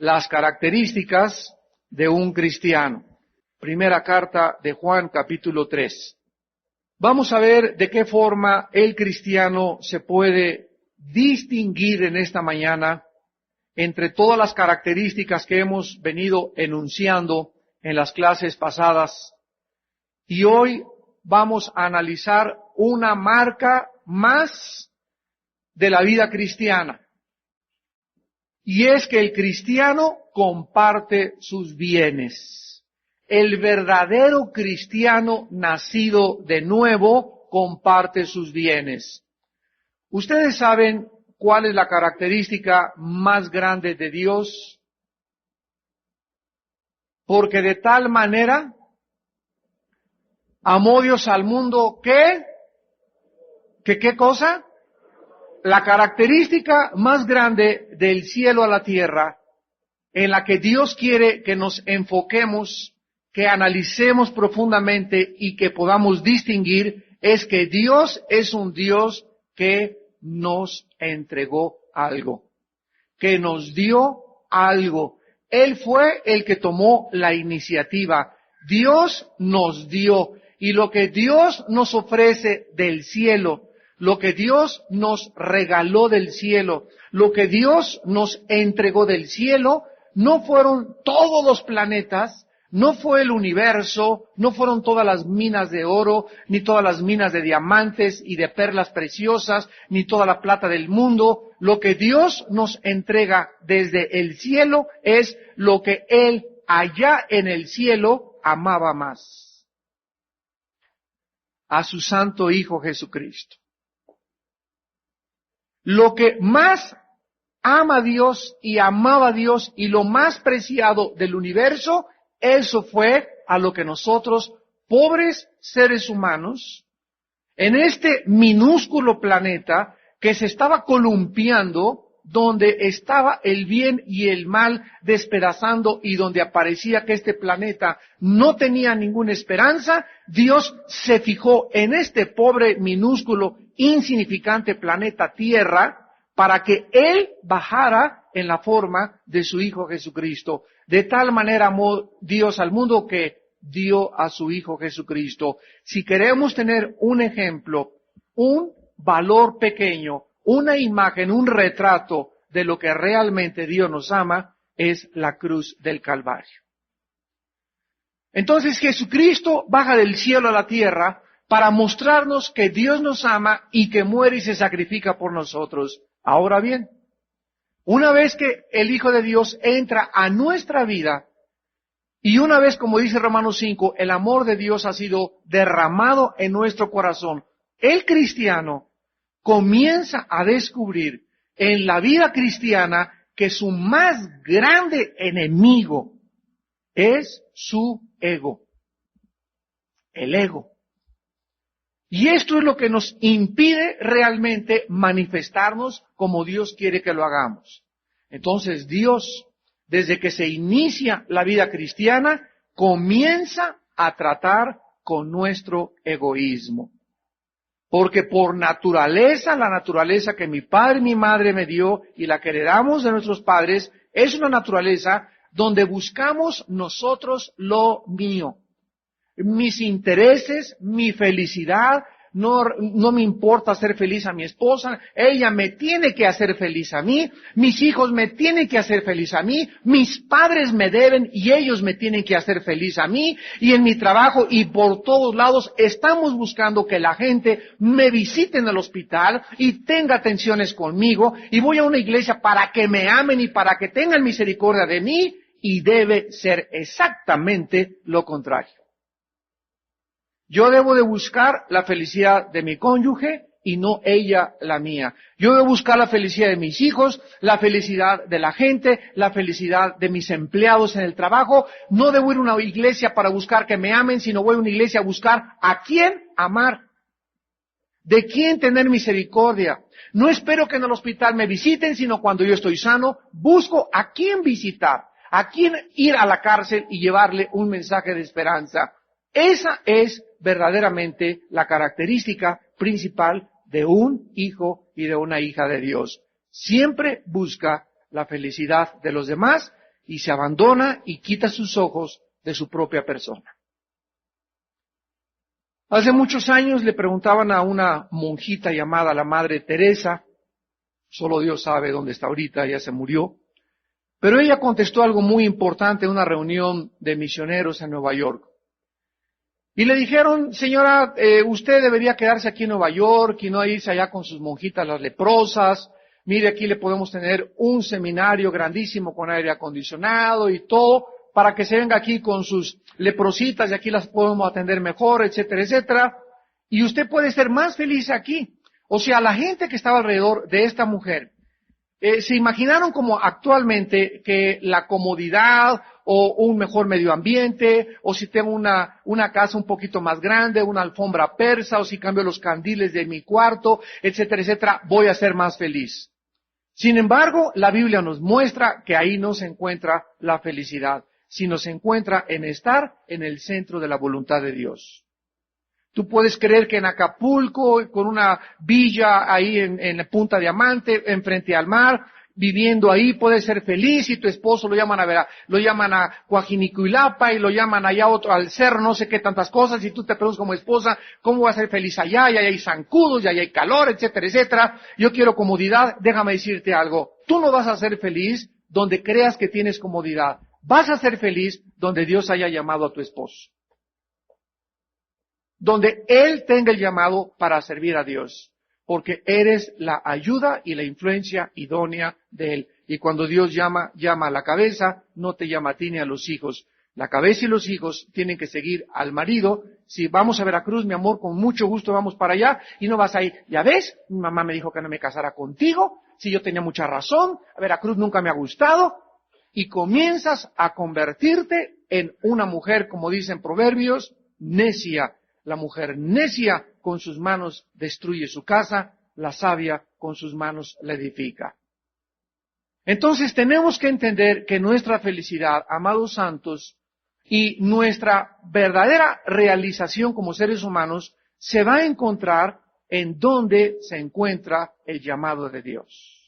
las características de un cristiano. Primera carta de Juan, capítulo 3. Vamos a ver de qué forma el cristiano se puede distinguir en esta mañana entre todas las características que hemos venido enunciando en las clases pasadas. Y hoy vamos a analizar una marca más de la vida cristiana. Y es que el cristiano comparte sus bienes. El verdadero cristiano nacido de nuevo comparte sus bienes. ¿Ustedes saben cuál es la característica más grande de Dios? Porque de tal manera amó Dios al mundo que ¿qué cosa? La característica más grande del cielo a la tierra, en la que Dios quiere que nos enfoquemos, que analicemos profundamente y que podamos distinguir, es que Dios es un Dios que nos entregó algo, que nos dio algo. Él fue el que tomó la iniciativa. Dios nos dio, y lo que Dios nos ofrece del cielo, lo que Dios nos regaló del cielo, lo que Dios nos entregó del cielo, no fueron todos los planetas, no fue el universo, no fueron todas las minas de oro, ni todas las minas de diamantes y de perlas preciosas, ni toda la plata del mundo. Lo que Dios nos entrega desde el cielo es lo que Él allá en el cielo amaba más: a su Santo Hijo Jesucristo. Lo que más ama Dios y amaba Dios y lo más preciado del universo, eso fue a lo que nosotros, pobres seres humanos, en este minúsculo planeta que se estaba columpiando, donde estaba el bien y el mal despedazando y donde aparecía que este planeta no tenía ninguna esperanza, Dios se fijó en este pobre, minúsculo, insignificante planeta Tierra para que Él bajara en la forma de su Hijo Jesucristo. De tal manera amó Dios al mundo que dio a su Hijo Jesucristo. Si queremos tener un ejemplo, un valor pequeño, una imagen, un retrato de lo que realmente Dios nos ama, es la cruz del Calvario. Entonces Jesucristo baja del cielo a la tierra para mostrarnos que Dios nos ama y que muere y se sacrifica por nosotros. Ahora bien, una vez que el Hijo de Dios entra a nuestra vida, y una vez, como dice Romanos 5, el amor de Dios ha sido derramado en nuestro corazón, el cristiano comienza a descubrir en la vida cristiana que su más grande enemigo es su ego. El ego. Y esto es lo que nos impide realmente manifestarnos como Dios quiere que lo hagamos. Entonces Dios, desde que se inicia la vida cristiana, comienza a tratar con nuestro egoísmo. Porque por naturaleza, la naturaleza que mi padre y mi madre me dio y la que heredamos de nuestros padres, es una naturaleza donde buscamos nosotros lo mío. Mis intereses, mi felicidad, no me importa hacer feliz a mi esposa, ella me tiene que hacer feliz a mí, mis hijos me tienen que hacer feliz a mí, mis padres me deben y ellos me tienen que hacer feliz a mí, y en mi trabajo y por todos lados estamos buscando que la gente me visite en el hospital y tenga atenciones conmigo, y voy a una iglesia para que me amen y para que tengan misericordia de mí, y debe ser exactamente lo contrario. Yo debo de buscar la felicidad de mi cónyuge y no ella la mía. Yo debo buscar la felicidad de mis hijos, la felicidad de la gente, la felicidad de mis empleados en el trabajo. No debo ir a una iglesia para buscar que me amen, sino voy a una iglesia a buscar a quién amar, de quién tener misericordia. No espero que en el hospital me visiten, sino cuando yo estoy sano, busco a quién visitar, a quién ir a la cárcel y llevarle un mensaje de esperanza. Esa es verdaderamente la característica principal de un hijo y de una hija de Dios. Siempre busca la felicidad de los demás y se abandona y quita sus ojos de su propia persona. Hace muchos años le preguntaban a una monjita llamada la Madre Teresa, solo Dios sabe dónde está ahorita, ella se murió, pero ella contestó algo muy importante en una reunión de misioneros en Nueva York. Y le dijeron, señora, usted debería quedarse aquí en Nueva York y no irse allá con sus monjitas las leprosas. Mire, aquí le podemos tener un seminario grandísimo con aire acondicionado y todo, para que se venga aquí con sus leprositas y aquí las podemos atender mejor, etcétera, etcétera. Y usted puede ser más feliz aquí. O sea, la gente que estaba alrededor de esta mujer, se imaginaron como actualmente que la comodidad o un mejor medio ambiente, o si tengo una casa un poquito más grande, una alfombra persa, o si cambio los candiles de mi cuarto, etcétera, etcétera, voy a ser más feliz. Sin embargo, la Biblia nos muestra que ahí no se encuentra la felicidad, sino se encuentra en estar en el centro de la voluntad de Dios. Tú puedes creer que en Acapulco, con una villa ahí en Punta Diamante, enfrente al mar, viviendo ahí, puedes ser feliz y tu esposo lo llaman a Coajinicuilapa y lo llaman allá al cerro, no sé qué tantas cosas, y tú te preguntas como esposa, ¿cómo vas a ser feliz allá? Y allá hay zancudos, y allá hay calor, etcétera, etcétera. Yo quiero comodidad, déjame decirte algo. Tú no vas a ser feliz donde creas que tienes comodidad. Vas a ser feliz donde Dios haya llamado a tu esposo. Donde Él tenga el llamado para servir a Dios, porque eres la ayuda y la influencia idónea de Él. Y cuando Dios llama a la cabeza, no te llama a ti ni a los hijos. La cabeza y los hijos tienen que seguir al marido. Si vamos a Veracruz, mi amor, con mucho gusto vamos para allá, y no vas a ir. Ya ves, mi mamá me dijo que no me casara contigo, si yo tenía mucha razón, Veracruz nunca me ha gustado, y comienzas a convertirte en una mujer, como dicen Proverbios, necia. La mujer necia con sus manos destruye su casa, la sabia con sus manos la edifica. Entonces tenemos que entender que nuestra felicidad, amados santos, y nuestra verdadera realización como seres humanos se va a encontrar en donde se encuentra el llamado de Dios.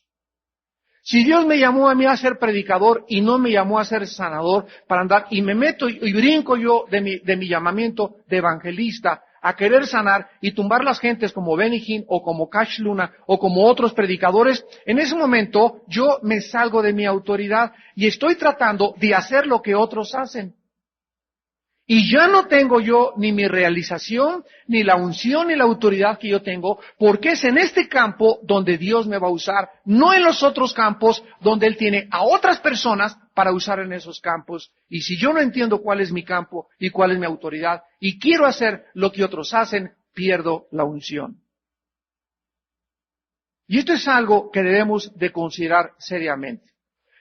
Si Dios me llamó a mí a ser predicador y no me llamó a ser sanador para andar, y me meto y brinco yo de mi llamamiento de evangelista a querer sanar y tumbar las gentes como Benny Hinn o como Cash Luna o como otros predicadores, en ese momento yo me salgo de mi autoridad y estoy tratando de hacer lo que otros hacen. Y ya no tengo yo ni mi realización, ni la unción, ni la autoridad que yo tengo, porque es en este campo donde Dios me va a usar, no en los otros campos donde Él tiene a otras personas para usar en esos campos. Y si yo no entiendo cuál es mi campo y cuál es mi autoridad, y quiero hacer lo que otros hacen, pierdo la unción. Y esto es algo que debemos de considerar seriamente.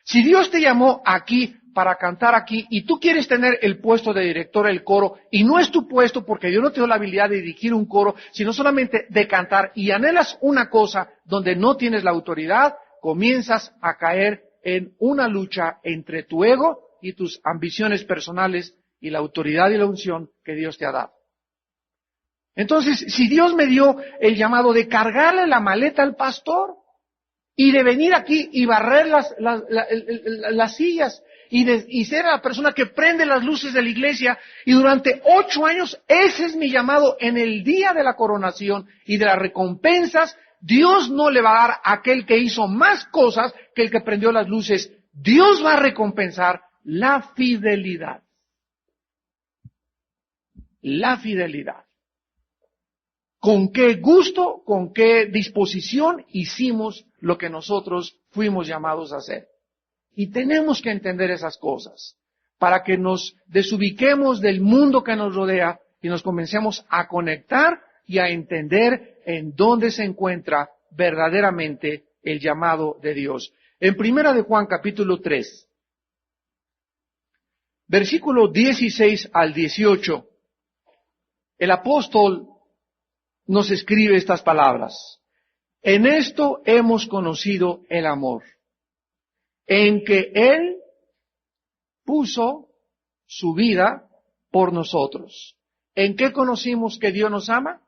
Si Dios te llamó aquí para cantar aquí y tú quieres tener el puesto de director del coro y no es tu puesto porque Dios no te dio la habilidad de dirigir un coro, sino solamente de cantar y anhelas una cosa donde no tienes la autoridad, comienzas a caer en una lucha entre tu ego y tus ambiciones personales y la autoridad y la unción que Dios te ha dado. Entonces, si Dios me dio el llamado de cargarle la maleta al pastor y de venir aquí y barrer las sillas y ser la persona que prende las luces de la iglesia, y durante 8 años, ese es mi llamado en el día de la coronación y de las recompensas, Dios no le va a dar a aquel que hizo más cosas que el que prendió las luces. Dios va a recompensar la fidelidad. La fidelidad. ¿Con qué gusto, con qué disposición hicimos lo que nosotros fuimos llamados a hacer? Y tenemos que entender esas cosas para que nos desubiquemos del mundo que nos rodea y nos comencemos a conectar y a entender en dónde se encuentra verdaderamente el llamado de Dios. En Primera de Juan capítulo 3, versículo 16 al 18, el apóstol nos escribe estas palabras. En esto hemos conocido el amor, en que Él puso su vida por nosotros. ¿En qué conocimos que Dios nos ama?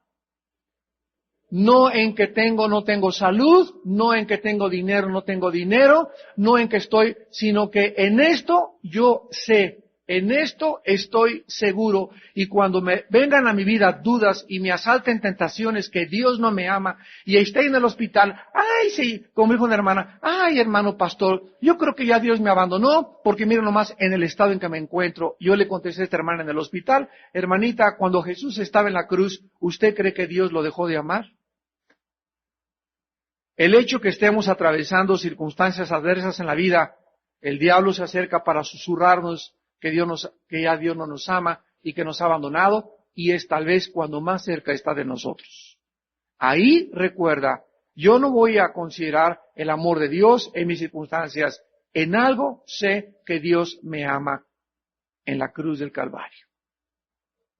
no en que tengo, no tengo salud, no en que tengo dinero, no tengo dinero, no en que estoy, sino que en esto yo sé, en esto estoy seguro. Y cuando me vengan a mi vida dudas y me asalten tentaciones que Dios no me ama y esté en el hospital, ay sí, como dijo una hermana, ay hermano pastor, yo creo que ya Dios me abandonó porque miren nomás en el estado en que me encuentro. Yo le contesté a esta hermana en el hospital, hermanita, cuando Jesús estaba en la cruz, ¿usted cree que Dios lo dejó de amar? El hecho que estemos atravesando circunstancias adversas en la vida, el diablo se acerca para susurrarnos que ya Dios no nos ama y que nos ha abandonado, y es tal vez cuando más cerca está de nosotros. Ahí recuerda, yo no voy a considerar el amor de Dios en mis circunstancias. En algo sé que Dios me ama, en la cruz del Calvario.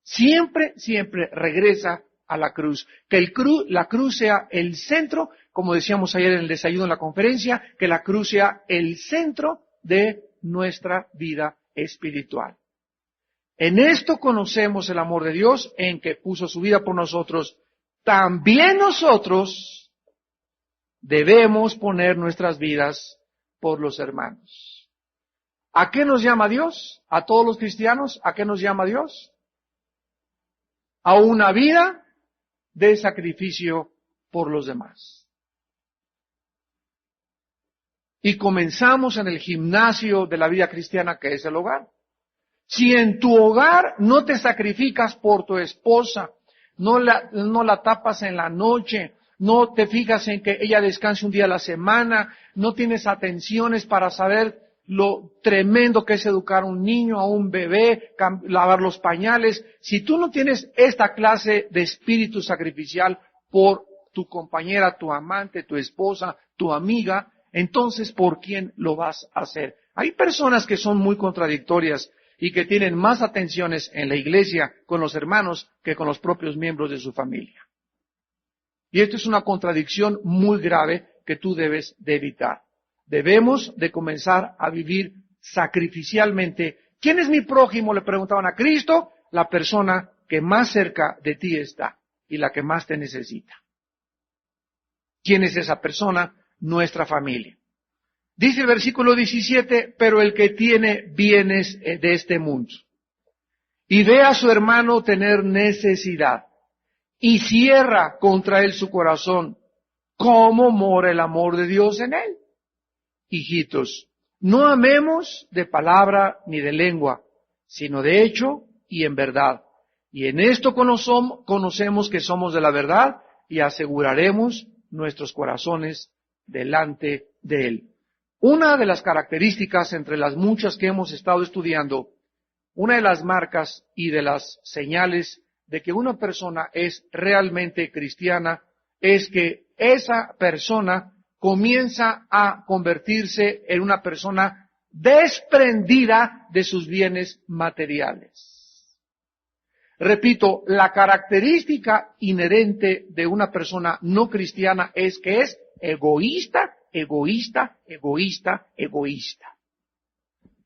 Siempre, siempre regresa a la cruz. Que la cruz sea el centro, como decíamos ayer en el desayuno en la conferencia, que la cruz sea el centro de nuestra vida espiritual. En esto conocemos el amor de Dios, en que puso su vida por nosotros. También nosotros debemos poner nuestras vidas por los hermanos. ¿A qué nos llama Dios? ¿A todos los cristianos? ¿A qué nos llama Dios? A una vida de sacrificio por los demás. Y comenzamos en el gimnasio de la vida cristiana, que es el hogar. Si en tu hogar no te sacrificas por tu esposa, no la tapas en la noche, no te fijas en que ella descanse un día a la semana, no tienes atenciones para saber lo tremendo que es educar a un niño, a un bebé, lavar los pañales. Si tú no tienes esta clase de espíritu sacrificial por tu compañera, tu amante, tu esposa, tu amiga, entonces ¿por quién lo vas a hacer? Hay personas que son muy contradictorias y que tienen más atenciones en la iglesia con los hermanos que con los propios miembros de su familia. Y esto es una contradicción muy grave que tú debes de evitar. Debemos de comenzar a vivir sacrificialmente. ¿Quién es mi prójimo? Le preguntaban a Cristo, la persona que más cerca de ti está y la que más te necesita. ¿Quién es esa persona? Nuestra familia. Dice el versículo 17, pero el que tiene bienes de este mundo y ve a su hermano tener necesidad y cierra contra él su corazón, ¿cómo mora el amor de Dios en él? Hijitos, no amemos de palabra ni de lengua, sino de hecho y en verdad. Y en esto conocemos que somos de la verdad y aseguraremos nuestros corazones delante de él. Una de las características entre las muchas que hemos estado estudiando, una de las marcas y de las señales de que una persona es realmente cristiana es que esa persona comienza a convertirse en una persona desprendida de sus bienes materiales. Repito, la característica inherente de una persona no cristiana es que es egoísta, egoísta, egoísta, egoísta.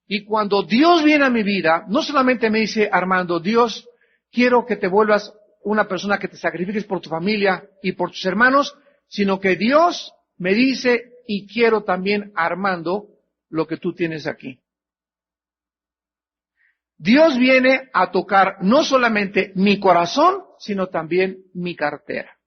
Y cuando Dios viene a mi vida, no solamente me dice, Armando, Dios, quiero que te vuelvas una persona que te sacrifiques por tu familia y por tus hermanos, sino que Dios me dice, y quiero también, Armando, lo que tú tienes aquí. Dios viene a tocar no solamente mi corazón, sino también mi cartera.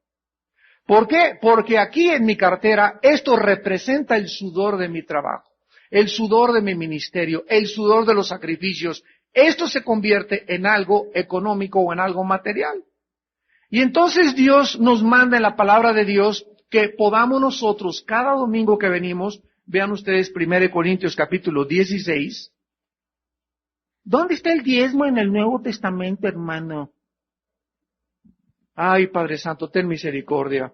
¿Por qué? Porque aquí en mi cartera esto representa el sudor de mi trabajo, el sudor de mi ministerio, el sudor de los sacrificios. Esto se convierte en algo económico o en algo material. Y entonces Dios nos manda en la palabra de Dios que podamos nosotros, cada domingo que venimos, vean ustedes 1 Corintios capítulo 16. ¿Dónde está el diezmo en el Nuevo Testamento, hermano? Ay, Padre Santo, ten misericordia.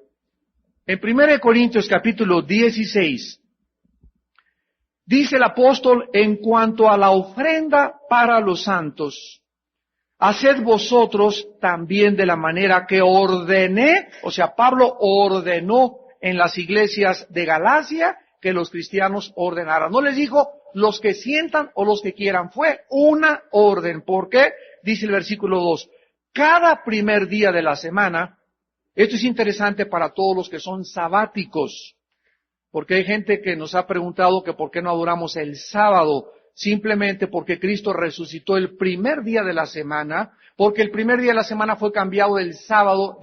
En 1 Corintios capítulo 16, dice el apóstol, en cuanto a la ofrenda para los santos, haced vosotros también de la manera que ordené, o sea, Pablo ordenó en las iglesias de Galacia que los cristianos ordenaran. No les dijo los que sientan o los que quieran, fue una orden. ¿Por qué? Dice el versículo 2, cada primer día de la semana, Esto es interesante para todos los que son sabáticos, porque hay gente que nos ha preguntado que por qué no adoramos el sábado, simplemente porque Cristo resucitó el primer día de la semana, porque el primer día de la semana fue cambiado del sábado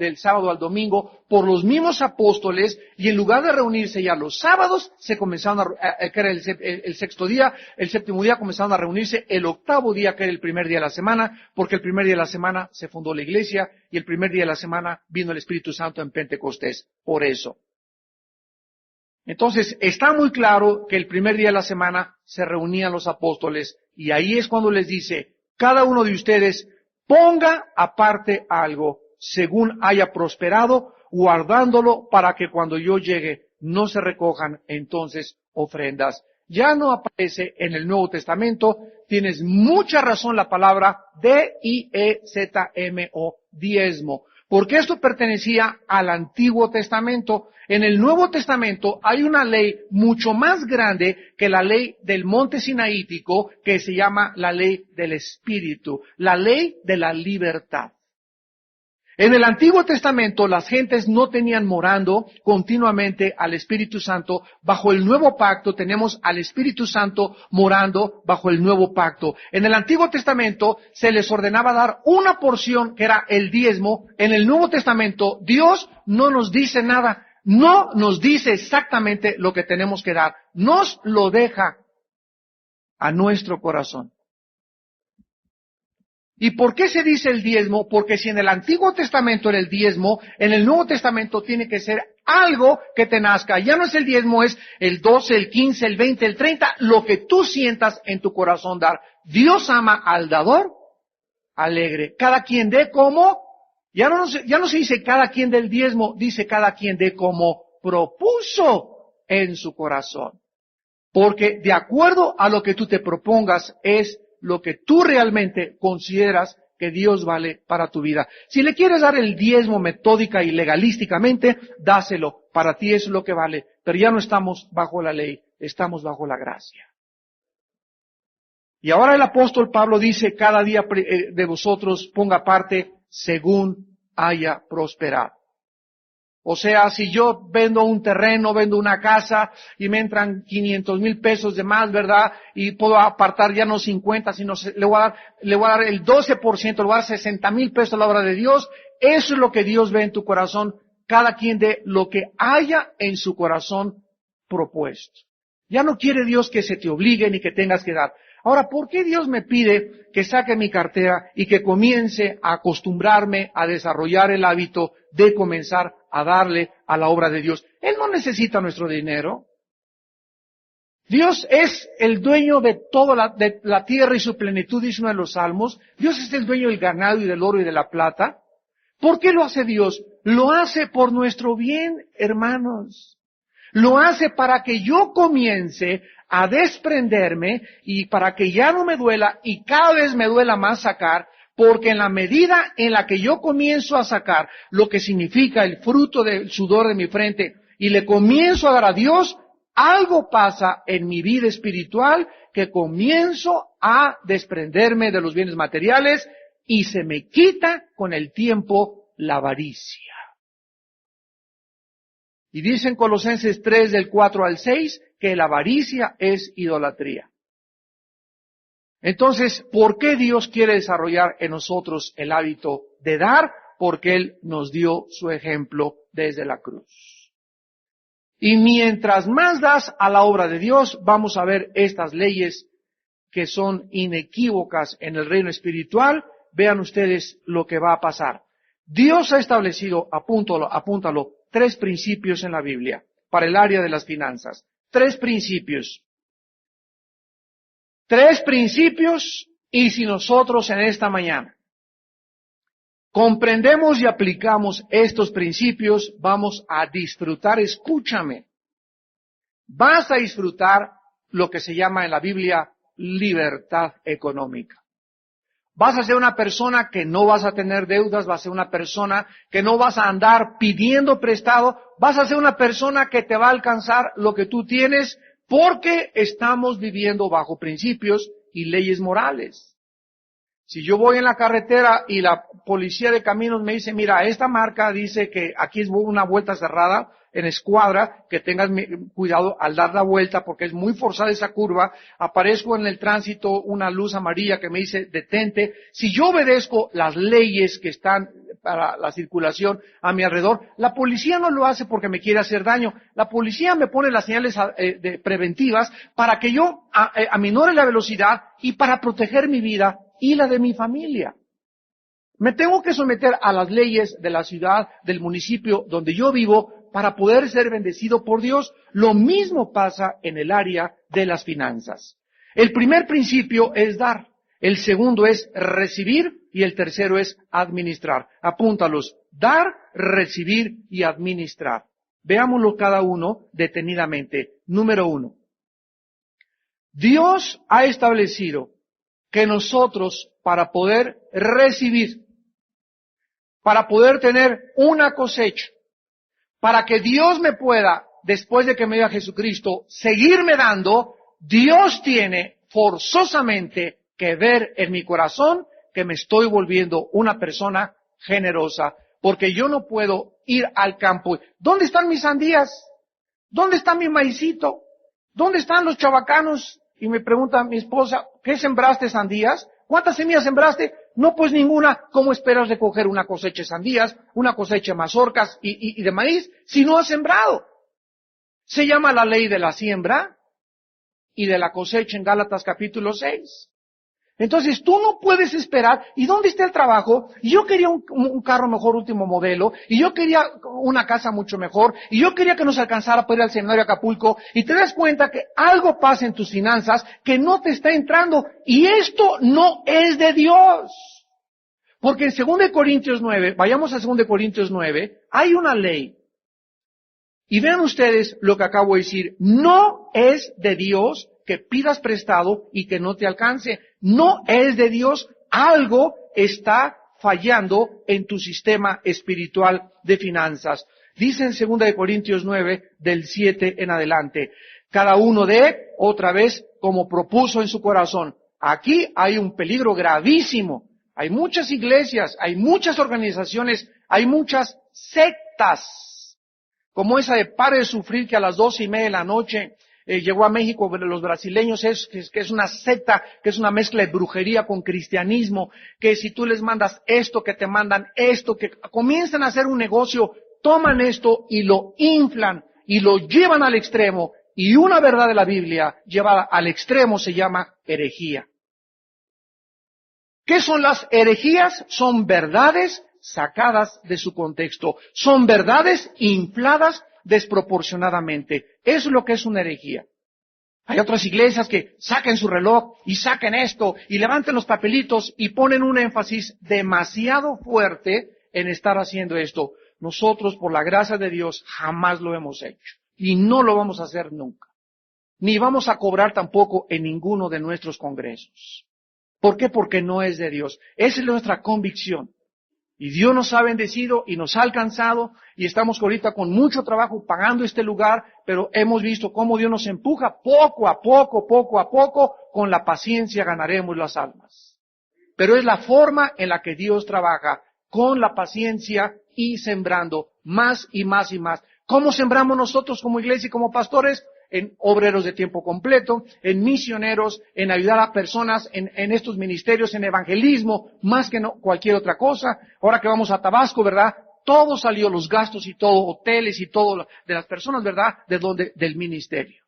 al domingo, por los mismos apóstoles, y en lugar de reunirse ya los sábados, se comenzaron que era el sexto día, el séptimo día comenzaron a reunirse el octavo día, que era el primer día de la semana, porque el primer día de la semana se fundó la iglesia, y el primer día de la semana vino el Espíritu Santo en Pentecostés. Por eso. Entonces, está muy claro que el primer día de la semana se reunían los apóstoles, y ahí es cuando les dice, cada uno de ustedes ponga aparte algo, según haya prosperado, guardándolo para que cuando yo llegue no se recojan entonces ofrendas. Ya no aparece en el Nuevo Testamento, tienes mucha razón la palabra D-I-E-Z-M-O, diezmo, porque esto pertenecía al Antiguo Testamento. En el Nuevo Testamento hay una ley mucho más grande que la ley del monte sinaítico, que se llama la ley del Espíritu, la ley de la libertad. En el Antiguo Testamento las gentes no tenían morando continuamente al Espíritu Santo. Bajo el Nuevo Pacto tenemos al Espíritu Santo morando bajo el Nuevo Pacto. En el Antiguo Testamento se les ordenaba dar una porción que era el diezmo. En el Nuevo Testamento Dios no nos dice nada. No nos dice exactamente lo que tenemos que dar. Nos lo deja a nuestro corazón. ¿Y por qué se dice el diezmo? Porque si en el Antiguo Testamento era el diezmo, en el Nuevo Testamento tiene que ser algo que te nazca. Ya no es el diezmo, es el 12, el 15, el 20, el 30, lo que tú sientas en tu corazón dar. Dios ama al dador alegre. Cada quien dé como, ya no se dice cada quien del diezmo, dice cada quien dé como propuso en su corazón. Porque de acuerdo a lo que tú te propongas es lo que tú realmente consideras que Dios vale para tu vida. Si le quieres dar el diezmo metódica y legalísticamente, dáselo. Para ti es lo que vale. Pero ya no estamos bajo la ley, estamos bajo la gracia. Y ahora el apóstol Pablo dice, cada día de vosotros ponga parte según haya prosperado. O sea, si yo vendo un terreno, vendo una casa y me entran 500,000 pesos de más, ¿verdad? Y puedo apartar ya no 50, sino le voy a dar el 12%, le voy a dar 60,000 pesos a la obra de Dios. Eso es lo que Dios ve en tu corazón. Cada quien de lo que haya en su corazón propuesto. Ya no quiere Dios que se te obligue ni que tengas que dar. Ahora, ¿por qué Dios me pide que saque mi cartera y que comience a acostumbrarme a desarrollar el hábito de comenzar a darle a la obra de Dios? Él no necesita nuestro dinero. Dios es el dueño de toda la tierra y su plenitud, dice uno de los salmos. Dios es el dueño del ganado y del oro y de la plata. ¿Por qué lo hace Dios? Lo hace por nuestro bien, hermanos. Lo hace para que yo comience a desprenderme y para que ya no me duela y cada vez me duela más sacar, porque en la medida en la que yo comienzo a sacar lo que significa el fruto del sudor de mi frente y le comienzo a dar a Dios, algo pasa en mi vida espiritual que comienzo a desprenderme de los bienes materiales y se me quita con el tiempo la avaricia. Y dice en Colosenses 3 del 4 al 6 que la avaricia es idolatría. Entonces, ¿por qué Dios quiere desarrollar en nosotros el hábito de dar? Porque Él nos dio su ejemplo desde la cruz. Y mientras más das a la obra de Dios, vamos a ver estas leyes que son inequívocas en el reino espiritual. Vean ustedes lo que va a pasar. Dios ha establecido, apúntalo, 3 principios en la Biblia para el área de las finanzas. 3 principios. 3 principios, y si nosotros en esta mañana comprendemos y aplicamos estos principios, vamos a disfrutar, escúchame, vas a disfrutar lo que se llama en la Biblia libertad económica. Vas a ser una persona que no vas a tener deudas, vas a ser una persona que no vas a andar pidiendo prestado, vas a ser una persona que te va a alcanzar lo que tú tienes, porque estamos viviendo bajo principios y leyes morales. Si yo voy en la carretera y la policía de caminos me dice, mira, esta marca dice que aquí es una vuelta cerrada en escuadra, que tengas cuidado al dar la vuelta porque es muy forzada esa curva, aparezco en el tránsito una luz amarilla que me dice detente. Si yo obedezco las leyes que están para la circulación a mi alrededor, la policía no lo hace porque me quiere hacer daño. La policía me pone las señales preventivas para que yo aminore la velocidad y para proteger mi vida y la de mi familia. Me tengo que someter a las leyes de la ciudad, del municipio donde yo vivo, para poder ser bendecido por Dios. Lo mismo pasa en el área de las finanzas. El primer principio es dar, el segundo es recibir y el tercero es administrar. Apúntalos: dar, recibir y administrar. Veámoslo cada uno detenidamente. Número 1. Dios ha establecido que nosotros, para poder recibir, para poder tener una cosecha, para que Dios me pueda, después de que me dio a Jesucristo, seguirme dando, Dios tiene forzosamente que ver en mi corazón que me estoy volviendo una persona generosa, porque yo no puedo ir al campo. ¿Dónde están mis sandías? ¿Dónde está mi maicito? ¿Dónde están los chabacanos? Y me pregunta mi esposa, ¿qué sembraste, sandías? ¿Cuántas semillas sembraste? No, pues ninguna. ¿Cómo esperas recoger una cosecha de sandías, una cosecha de mazorcas y de maíz si no has sembrado? Se llama la ley de la siembra y de la cosecha en Gálatas capítulo 6. Entonces tú no puedes esperar. ¿Y dónde está el trabajo? Y yo quería un carro mejor, último modelo. Y yo quería una casa mucho mejor. Y yo quería que nos alcanzara para ir al seminario de Acapulco. Y te das cuenta que algo pasa en tus finanzas que no te está entrando. Y esto no es de Dios. Porque en 2 Corintios 9, vayamos a 2 Corintios 9, hay una ley. Y vean ustedes lo que acabo de decir. No es de Dios que pidas prestado y que no te alcance. No es de Dios. Algo está fallando en tu sistema espiritual de finanzas. Dice en 2 Corintios 9, del 7 en adelante. Cada uno dé, otra vez, como propuso en su corazón. Aquí hay un peligro gravísimo. Hay muchas iglesias, hay muchas organizaciones, hay muchas sectas, como esa de Pare de Sufrir, que a las 12:30 de la noche llegó a México los brasileños, que es una secta, que es una mezcla de brujería con cristianismo, que si tú les mandas esto, que te mandan esto, que comienzan a hacer un negocio, toman esto y lo inflan y lo llevan al extremo. Y una verdad de la Biblia llevada al extremo se llama herejía. ¿Qué son las herejías? Son verdades sacadas de su contexto. Son verdades infladas desproporcionadamente. Eso es lo que es una herejía. Hay otras iglesias que saquen su reloj y saquen esto y levanten los papelitos y ponen un énfasis demasiado fuerte en estar haciendo esto. Nosotros, por la gracia de Dios, jamás lo hemos hecho y no lo vamos a hacer nunca. Ni vamos a cobrar tampoco en ninguno de nuestros congresos. ¿Por qué? Porque no es de Dios. Esa es nuestra convicción. Y Dios nos ha bendecido y nos ha alcanzado y estamos ahorita con mucho trabajo pagando este lugar, pero hemos visto cómo Dios nos empuja poco a poco, con la paciencia ganaremos las almas. Pero es la forma en la que Dios trabaja, con la paciencia y sembrando más y más y más. ¿Cómo sembramos nosotros como iglesia y como pastores? En obreros de tiempo completo, en misioneros, en ayudar a personas en estos ministerios, en evangelismo, más que no cualquier otra cosa. Ahora que vamos a Tabasco, ¿verdad? Todo salió, los gastos y todo, hoteles y todo de las personas, ¿verdad? Del ministerio.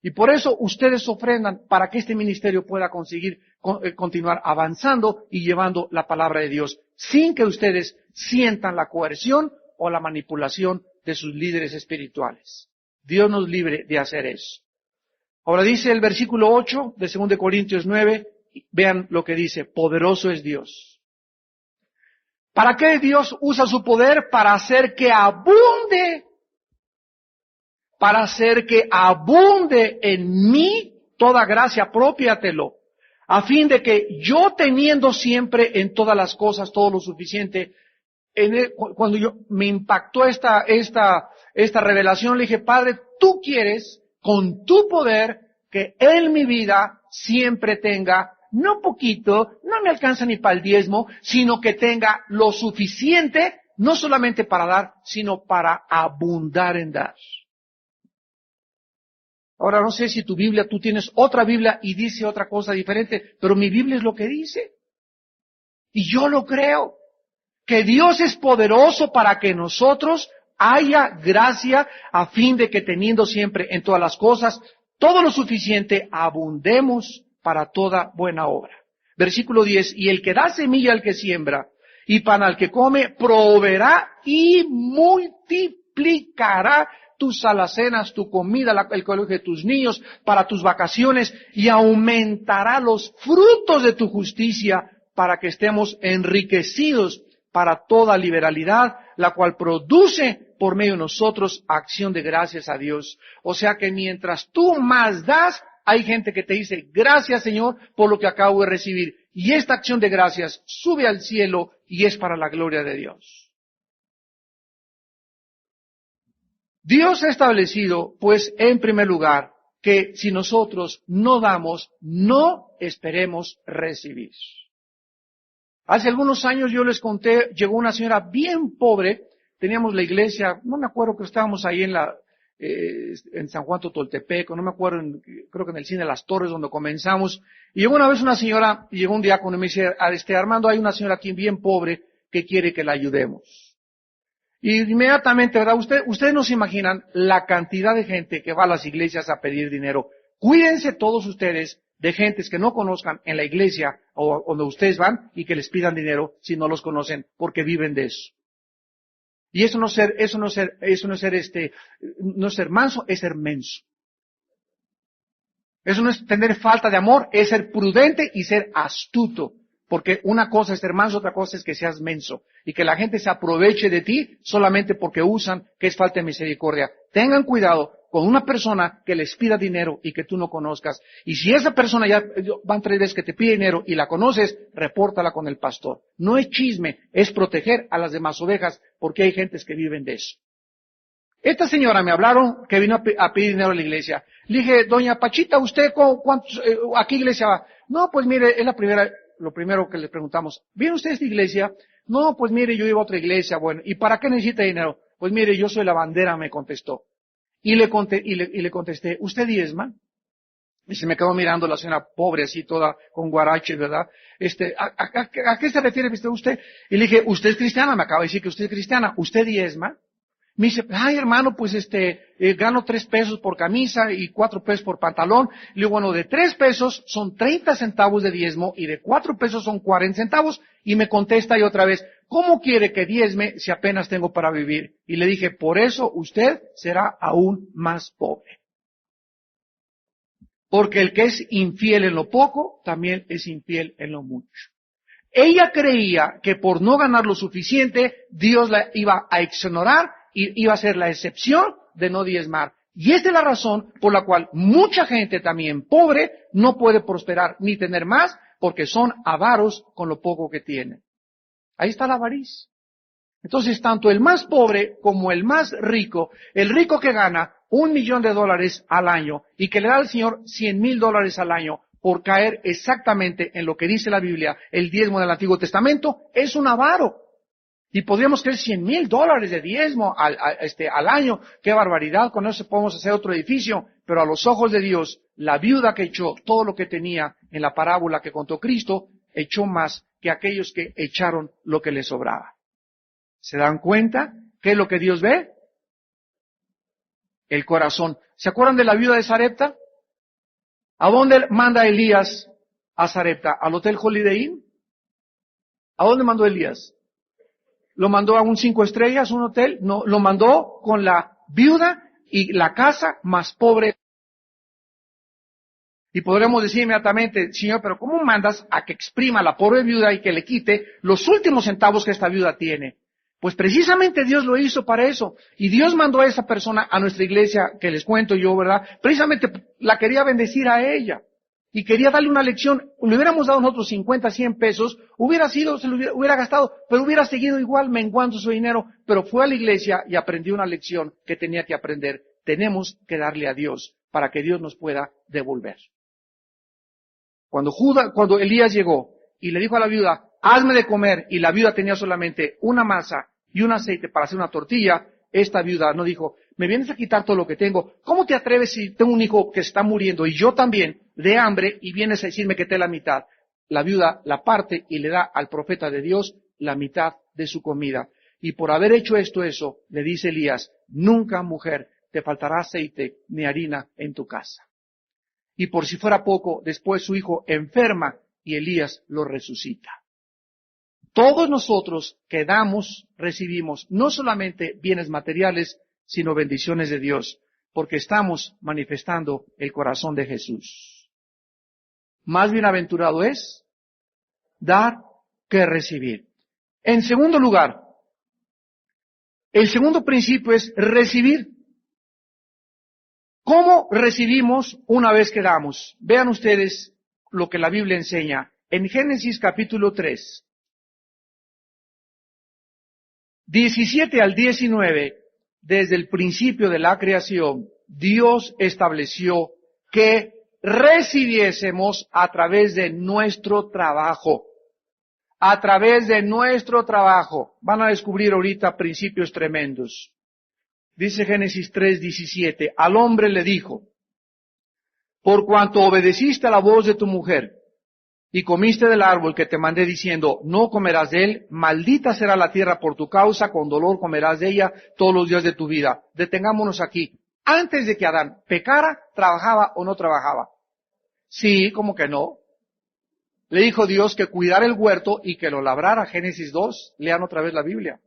Y por eso ustedes ofrendan para que este ministerio pueda continuar avanzando y llevando la palabra de Dios, sin que ustedes sientan la coerción o la manipulación de sus líderes espirituales. Dios nos libre de hacer eso. Ahora dice el versículo 8 de 2 Corintios 9, vean lo que dice: poderoso es Dios. ¿Para qué Dios usa su poder? Para hacer que abunde. Para hacer que abunde en mí toda gracia, apropiatelo. A fin de que yo, teniendo siempre en todas las cosas todo lo suficiente, cuando me impactó esta revelación, le dije: Padre, tú quieres con tu poder que en mi vida siempre tenga no poquito, no me alcanza ni para el diezmo, sino que tenga lo suficiente, no solamente para dar, sino para abundar en dar. Ahora no sé si tu Biblia, tú tienes otra Biblia y dice otra cosa diferente, pero mi Biblia es lo que dice. Y yo lo creo. Que Dios es poderoso para que nosotros haya gracia a fin de que teniendo siempre en todas las cosas todo lo suficiente, abundemos para toda buena obra. Versículo 10, y el que da semilla al que siembra y pan al que come, proveerá y multiplicará tus alacenas, tu comida, el colegio de tus niños, para tus vacaciones, y aumentará los frutos de tu justicia para que estemos enriquecidos para toda liberalidad, la cual produce por medio de nosotros acción de gracias a Dios. O sea que mientras tú más das, hay gente que te dice, gracias Señor por lo que acabo de recibir. Y esta acción de gracias sube al cielo y es para la gloria de Dios. Dios ha establecido, pues, en primer lugar, que si nosotros no damos, no esperemos recibir. Hace algunos años yo les conté, llegó una señora bien pobre, teníamos la iglesia, no me acuerdo que estábamos ahí en San Juan Totoltepec, no me acuerdo, creo que en el cine Las Torres donde comenzamos, y llegó una vez una señora, y llegó un diácono y me dice, Armando, hay una señora aquí bien pobre que quiere que la ayudemos. Y inmediatamente, ¿verdad? Ustedes no se imaginan la cantidad de gente que va a las iglesias a pedir dinero. Cuídense todos ustedes de gentes que no conozcan en la iglesia o donde ustedes van y que les pidan dinero si no los conocen porque viven de eso. Y eso no es ser manso, es ser menso. Eso no es tener falta de amor, es ser prudente y ser astuto. Porque una cosa es ser manso, otra cosa es que seas menso. Y que la gente se aproveche de ti solamente porque usan que es falta de misericordia. Tengan cuidado con una persona que les pida dinero y que tú no conozcas. Y si esa persona ya van 3 veces que te pide dinero y la conoces, repórtala con el pastor. No es chisme, es proteger a las demás ovejas porque hay gentes que viven de eso. Esta señora me hablaron que vino a pedir dinero a la iglesia. Le dije, doña Pachita, ¿usted a qué iglesia va? No, pues mire, es lo primero que le preguntamos. ¿Viene usted a esta iglesia? No, pues mire, yo iba a otra iglesia. Bueno, ¿y para qué necesita dinero? Pues mire, yo soy la bandera, me contestó. Y le contesté, ¿usted diezma? Y se me quedó mirando la señora pobre, así toda con guaraches, ¿verdad? ¿A qué se refiere usted? Y le dije, ¿usted es cristiana? Me acaba de decir que usted es cristiana. ¿Usted diezma? Me dice, ay hermano, pues gano 3 pesos por camisa y 4 pesos por pantalón. Le digo, bueno, de 3 pesos son 30 centavos de diezmo y de 4 pesos son 40 centavos. Y me contesta y otra vez, ¿cómo quiere que diezme si apenas tengo para vivir? Y le dije, por eso usted será aún más pobre. Porque el que es infiel en lo poco, también es infiel en lo mucho. Ella creía que por no ganar lo suficiente, Dios la iba a exonerar y iba a ser la excepción de no diezmar. Y esta es la razón por la cual mucha gente también pobre no puede prosperar ni tener más porque son avaros con lo poco que tienen. Ahí está la avaricia. Entonces, tanto el más pobre como el más rico, el rico que gana $1,000,000 al año y que le da al Señor $100,000 al año por caer exactamente en lo que dice la Biblia, el diezmo del Antiguo Testamento, es un avaro. Y podríamos creer $100,000 de diezmo al año. ¡Qué barbaridad! Con eso podemos hacer otro edificio. Pero a los ojos de Dios, la viuda que echó todo lo que tenía en la parábola que contó Cristo, echó más que aquellos que echaron lo que les sobraba. ¿Se dan cuenta? ¿Qué es lo que Dios ve? El corazón. ¿Se acuerdan de la viuda de Sarepta? ¿A dónde manda Elías a Sarepta? ¿Al Hotel Holiday Inn? ¿A dónde mandó Elías? ¿Lo mandó a un 5 estrellas, un hotel? No, lo mandó con la viuda y la casa más pobre. Y podremos decir inmediatamente, Señor, pero ¿cómo mandas a que exprima a la pobre viuda y que le quite los últimos centavos que esta viuda tiene? Pues precisamente Dios lo hizo para eso. Y Dios mandó a esa persona a nuestra iglesia, que les cuento yo, ¿verdad? Precisamente la quería bendecir a ella. Y quería darle una lección. Le hubiéramos dado nosotros 50, 100 pesos, se lo hubiera gastado, pero hubiera seguido igual menguando su dinero. Pero fue a la iglesia y aprendió una lección que tenía que aprender. Tenemos que darle a Dios para que Dios nos pueda devolver. Cuando Elías llegó y le dijo a la viuda, hazme de comer, y la viuda tenía solamente una masa y un aceite para hacer una tortilla, esta viuda no dijo, me vienes a quitar todo lo que tengo. ¿Cómo te atreves si tengo un hijo que está muriendo y yo también de hambre y vienes a decirme que te la mitad? La viuda la parte y le da al profeta de Dios la mitad de su comida. Y por haber hecho eso, le dice Elías, nunca, mujer, te faltará aceite ni harina en tu casa. Y por si fuera poco, después su hijo enferma y Elías lo resucita. Todos nosotros que damos, recibimos no solamente bienes materiales, sino bendiciones de Dios, porque estamos manifestando el corazón de Jesús. Más bienaventurado es dar que recibir. En segundo lugar, el segundo principio es recibir. ¿Cómo recibimos una vez que damos? Vean ustedes lo que la Biblia enseña. En Génesis capítulo 3, 17 al 19, desde el principio de la creación, Dios estableció que recibiésemos a través de nuestro trabajo. A través de nuestro trabajo. Van a descubrir ahorita principios tremendos. Dice Génesis 3:17, al hombre le dijo, por cuanto obedeciste a la voz de tu mujer y comiste del árbol que te mandé diciendo, no comerás de él, maldita será la tierra por tu causa, con dolor comerás de ella todos los días de tu vida. Detengámonos aquí. Antes de que Adán pecara, ¿trabajaba o no trabajaba? Sí, ¿cómo que no? Le dijo Dios que cuidara el huerto y que lo labrara. Génesis 2, lean otra vez la Biblia.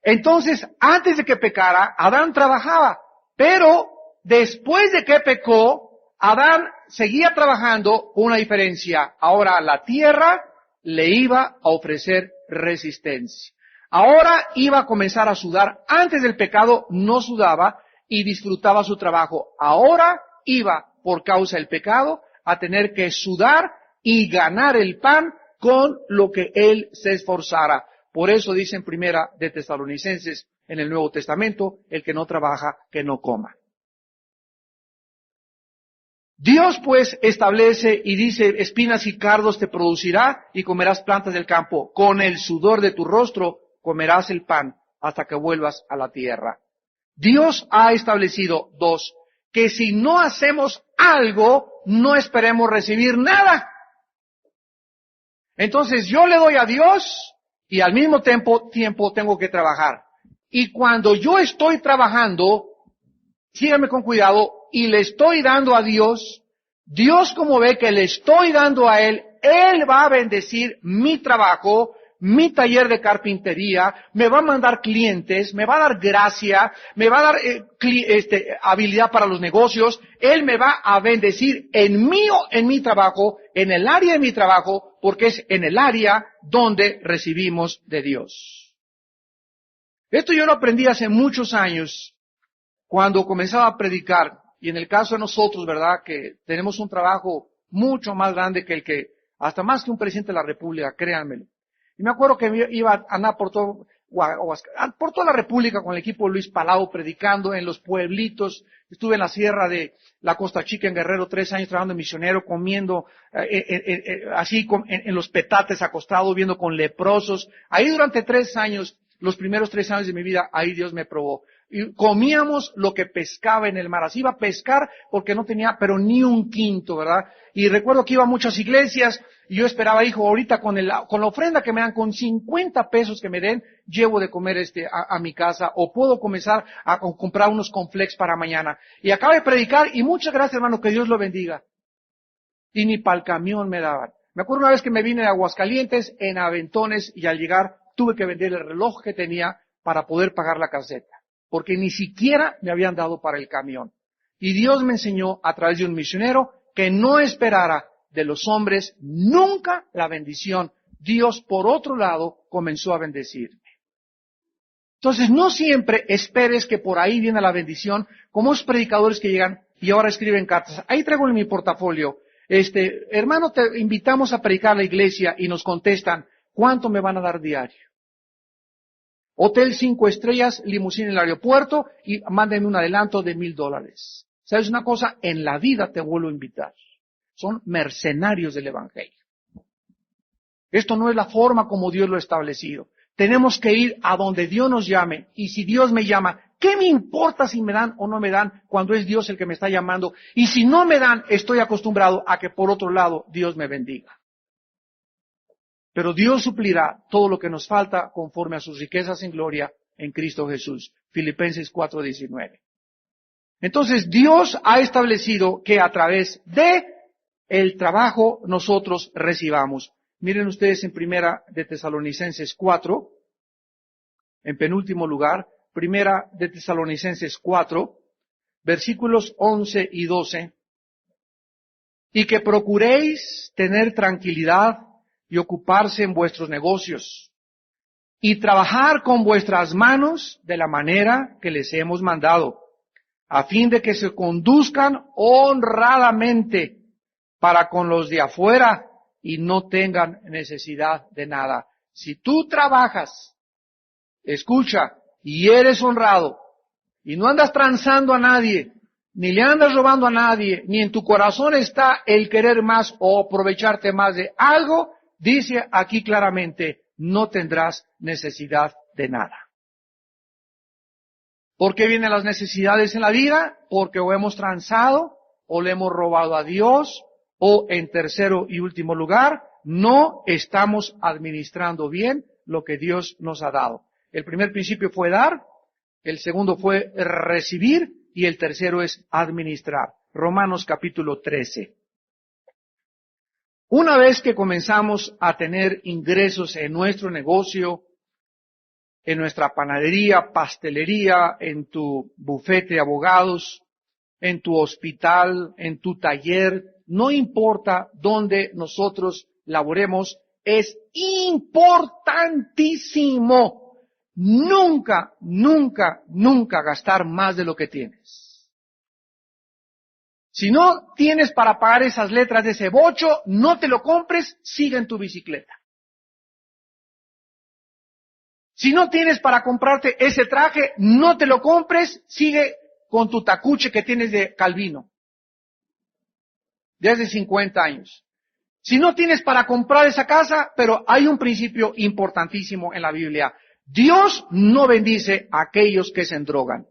Entonces, antes de que pecara, Adán trabajaba, pero después de que pecó, Adán seguía trabajando con una diferencia. Ahora la tierra le iba a ofrecer resistencia. Ahora iba a comenzar a sudar. Antes del pecado no sudaba y disfrutaba su trabajo. Ahora iba, por causa del pecado, a tener que sudar y ganar el pan con lo que él se esforzara. Por eso dice en Primera de Tesalonicenses, en el Nuevo Testamento, el que no trabaja, que no coma. Dios pues establece y dice, espinas y cardos te producirá y comerás plantas del campo. Con el sudor de tu rostro comerás el pan hasta que vuelvas a la tierra. Dios ha establecido, dos, que si no hacemos algo, no esperemos recibir nada. Entonces yo le doy a Dios y al mismo tiempo tengo que trabajar. Y cuando yo estoy trabajando, síganme con cuidado, y le estoy dando a Dios, Dios como ve que le estoy dando a Él va a bendecir mi trabajo, mi taller de carpintería, me va a mandar clientes, me va a dar gracia, me va a dar habilidad para los negocios, Él me va a bendecir en mi trabajo, en el área de mi trabajo, porque es en el área donde recibimos de Dios. Esto yo lo aprendí hace muchos años, cuando comenzaba a predicar, y en el caso de nosotros, ¿verdad?, que tenemos un trabajo mucho más grande que el que, hasta más que un presidente de la República, créanmelo. Y me acuerdo que iba a andar por toda la República con el equipo de Luis Palau predicando en los pueblitos. Estuve en la sierra de la Costa Chica en Guerrero 3 años trabajando de misionero, comiendo así en los petates acostado, viendo con leprosos. Ahí durante 3 años, los primeros 3 años de mi vida, ahí Dios me probó. Y comíamos lo que pescaba en el mar. Así iba a pescar porque no tenía, pero ni un quinto, ¿verdad? Y recuerdo que iba a muchas iglesias y yo esperaba, hijo, ahorita con la ofrenda que me dan, con 50 pesos que me den, llevo de comer a mi casa, o puedo comenzar a comprar unos cornflakes para mañana. Y acabo de predicar y muchas gracias, hermano, que Dios lo bendiga. Y ni para el camión me daban. Me acuerdo una vez que me vine de Aguascalientes en aventones y al llegar tuve que vender el reloj que tenía para poder pagar la caseta, porque ni siquiera me habían dado para el camión. Y Dios me enseñó a través de un misionero que no esperara de los hombres nunca la bendición. Dios, por otro lado, comenzó a bendecirme. Entonces, no siempre esperes que por ahí viene la bendición, como esos predicadores que llegan y ahora escriben cartas. Ahí traigo en mi portafolio, hermano, te invitamos a predicar a la iglesia, y nos contestan, ¿cuánto me van a dar diario? Hotel 5 estrellas, limusina en el aeropuerto, y mándenme un adelanto de $1,000. ¿Sabes una cosa? En la vida te vuelvo a invitar. Son mercenarios del Evangelio. Esto no es la forma como Dios lo ha establecido. Tenemos que ir a donde Dios nos llame. Y si Dios me llama, ¿qué me importa si me dan o no me dan cuando es Dios el que me está llamando? Y si no me dan, estoy acostumbrado a que por otro lado Dios me bendiga. Pero Dios suplirá todo lo que nos falta conforme a sus riquezas en gloria en Cristo Jesús. Filipenses 4:19. Entonces Dios ha establecido que a través de el trabajo nosotros recibamos. Miren ustedes en Primera de Tesalonicenses 4, en penúltimo lugar, Primera de Tesalonicenses 4, versículos 11 y 12. Y que procuréis tener tranquilidad y ocuparse en vuestros negocios, y trabajar con vuestras manos de la manera que les hemos mandado, a fin de que se conduzcan honradamente para con los de afuera y no tengan necesidad de nada. Si tú trabajas, escucha, y eres honrado, y no andas transando a nadie, ni le andas robando a nadie, ni en tu corazón está el querer más o aprovecharte más de algo, dice aquí claramente, no tendrás necesidad de nada. ¿Por qué vienen las necesidades en la vida? Porque o hemos transado, o le hemos robado a Dios, o en tercero y último lugar, no estamos administrando bien lo que Dios nos ha dado. El primer principio fue dar, el segundo fue recibir, y el tercero es administrar. Romanos capítulo 13. Una vez que comenzamos a tener ingresos en nuestro negocio, en nuestra panadería, pastelería, en tu bufete de abogados, en tu hospital, en tu taller, no importa dónde nosotros laboremos, es importantísimo nunca, nunca, nunca gastar más de lo que tienes. Si no tienes para pagar esas letras de ese bocho, no te lo compres, sigue en tu bicicleta. Si no tienes para comprarte ese traje, no te lo compres, sigue con tu tacuche que tienes de Calvino, de hace 50 años. Si no tienes para comprar esa casa, pero hay un principio importantísimo en la Biblia. Dios no bendice a aquellos que se endrogan.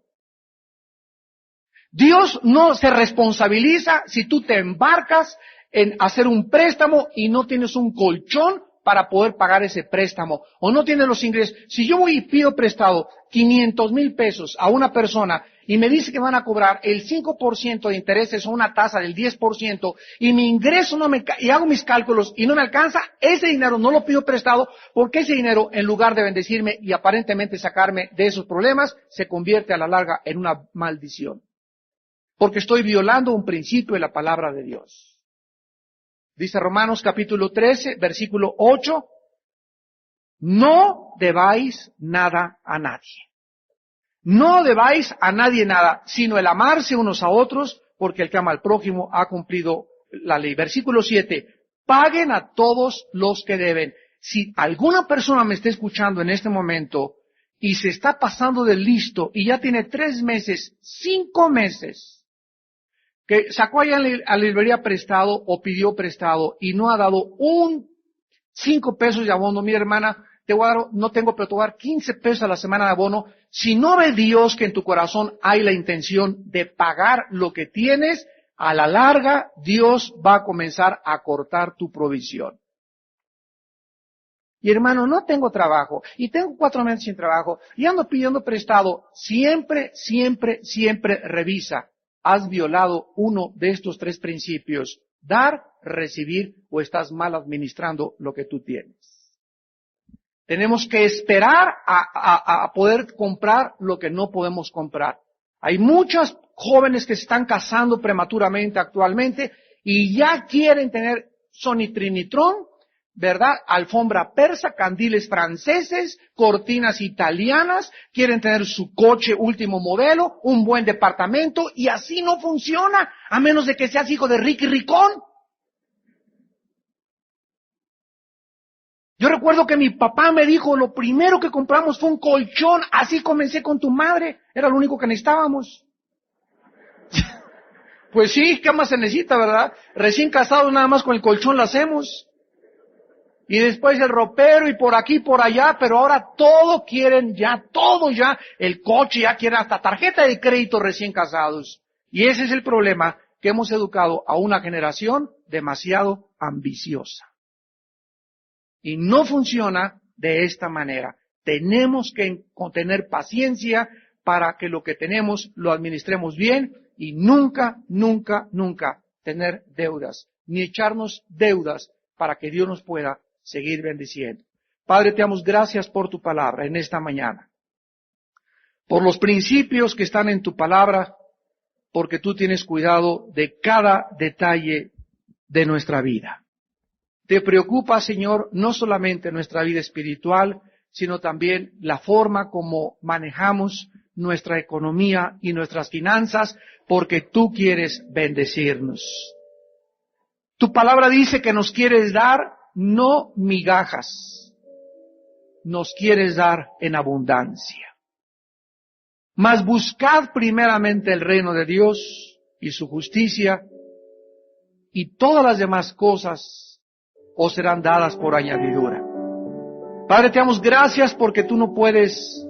Dios no se responsabiliza si tú te embarcas en hacer un préstamo y no tienes un colchón para poder pagar ese préstamo, o no tienes los ingresos. Si yo voy y pido prestado 500,000 pesos a una persona y me dice que van a cobrar el 5% de intereses o una tasa del 10% y mi ingreso y hago mis cálculos y no me alcanza, ese dinero no lo pido prestado porque ese dinero, en lugar de bendecirme y aparentemente sacarme de esos problemas, se convierte a la larga en una maldición. Porque estoy violando un principio de la palabra de Dios. Dice Romanos capítulo 13, versículo 8, no debáis nada a nadie. No debáis a nadie nada, sino el amarse unos a otros, porque el que ama al prójimo ha cumplido la ley. Versículo 7, paguen a todos los que deben. Si alguna persona me está escuchando en este momento y se está pasando de listo y ya tiene 3 meses, 5 meses, que sacó allá a la librería prestado o pidió prestado y no ha dado 5 pesos de abono, mi hermana, te voy a dar, no tengo, pero te voy a dar 15 pesos a la semana de abono. Si no ve Dios que en tu corazón hay la intención de pagar lo que tienes, a la larga Dios va a comenzar a cortar tu provisión. Y hermano, no tengo trabajo, y tengo 4 meses sin trabajo, y ando pidiendo prestado. Siempre, siempre, siempre revisa. ¿Has violado uno de estos 3 principios? Dar, recibir, o estás mal administrando lo que tú tienes. Tenemos que esperar a poder comprar lo que no podemos comprar. Hay muchos jóvenes que se están casando prematuramente actualmente y ya quieren tener Sony Trinitron, ¿verdad? Alfombra persa, candiles franceses, cortinas italianas, quieren tener su coche último modelo, un buen departamento, y así no funciona, a menos de que seas hijo de Ricky Ricón. Yo recuerdo que mi papá me dijo, lo primero que compramos fue un colchón, así comencé con tu madre, era lo único que necesitábamos. Pues sí, ¿qué más se necesita, verdad? Recién casados nada más con el colchón lo hacemos. Y después el ropero y por aquí, por allá, pero ahora todo quieren ya, todo ya, el coche ya quieren hasta tarjeta de crédito recién casados. Y ese es el problema, que hemos educado a una generación demasiado ambiciosa. Y no funciona de esta manera. Tenemos que tener paciencia para que lo que tenemos lo administremos bien y nunca, nunca, nunca tener deudas, ni echarnos deudas para que Dios nos pueda seguir bendiciendo. Padre, te damos gracias por tu palabra en esta mañana, por los principios que están en tu palabra, porque tú tienes cuidado de cada detalle de nuestra vida. Te preocupa, Señor, no solamente nuestra vida espiritual, sino también la forma como manejamos nuestra economía y nuestras finanzas, porque tú quieres bendecirnos. Tu palabra dice que nos quieres dar no migajas, nos quieres dar en abundancia. Mas buscad primeramente el reino de Dios y su justicia, y todas las demás cosas os serán dadas por añadidura. Padre, te damos gracias porque tú no puedes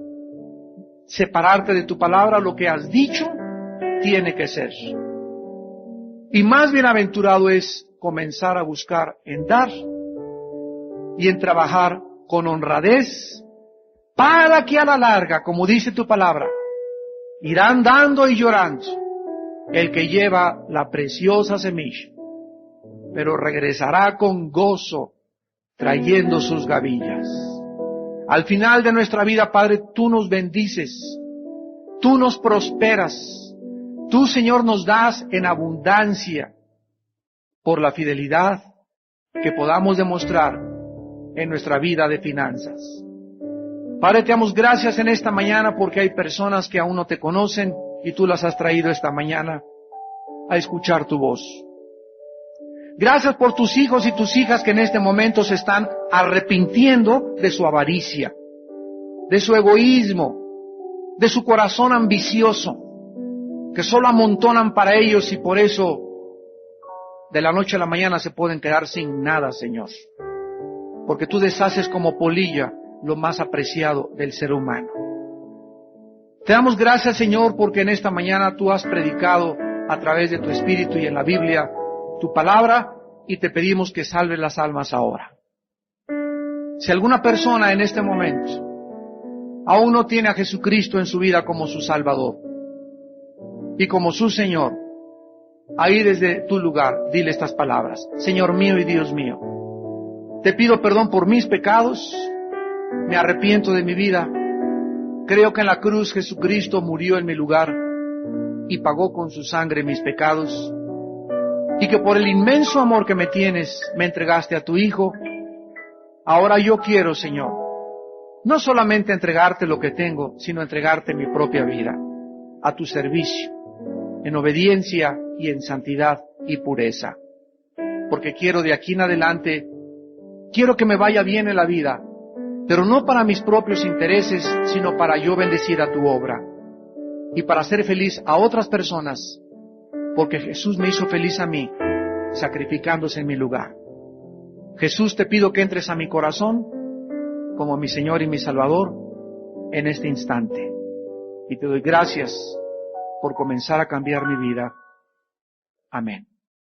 separarte de tu palabra. Lo que has dicho tiene que ser. Y más bienaventurado es comenzar a buscar en dar y en trabajar con honradez, para que a la larga, como dice tu palabra, irán dando y llorando el que lleva la preciosa semilla, pero regresará con gozo trayendo sus gavillas. Al final de nuestra vida, Padre, tú nos bendices, tú nos prosperas, tú, Señor, nos das en abundancia por la fidelidad que podamos demostrar en nuestra vida de finanzas. Padre, te damos gracias en esta mañana porque hay personas que aún no te conocen y tú las has traído esta mañana a escuchar tu voz. Gracias por tus hijos y tus hijas que en este momento se están arrepintiendo de su avaricia, de su egoísmo, de su corazón ambicioso, que solo amontonan para ellos y por eso de la noche a la mañana se pueden quedar sin nada, Señor. Porque tú deshaces como polilla lo más apreciado del ser humano. Te damos gracias, Señor, porque en esta mañana tú has predicado a través de tu Espíritu y en la Biblia tu palabra, y te pedimos que salves las almas ahora. Si alguna persona en este momento aún no tiene a Jesucristo en su vida como su Salvador y como su Señor, ahí desde tu lugar dile estas palabras: Señor mío y Dios mío, te pido perdón por mis pecados, me arrepiento de mi vida, creo que en la cruz Jesucristo murió en mi lugar y pagó con su sangre mis pecados, y que por el inmenso amor que me tienes, me entregaste a tu Hijo. Ahora yo quiero, Señor, no solamente entregarte lo que tengo, sino entregarte mi propia vida, a tu servicio, en obediencia y en santidad y pureza. Porque quiero de aquí en adelante, quiero que me vaya bien en la vida, pero no para mis propios intereses, sino para yo bendecir a tu obra, y para hacer feliz a otras personas, porque Jesús me hizo feliz a mí, sacrificándose en mi lugar. Jesús, te pido que entres a mi corazón como mi Señor y mi Salvador en este instante. Y te doy gracias por comenzar a cambiar mi vida. Amén.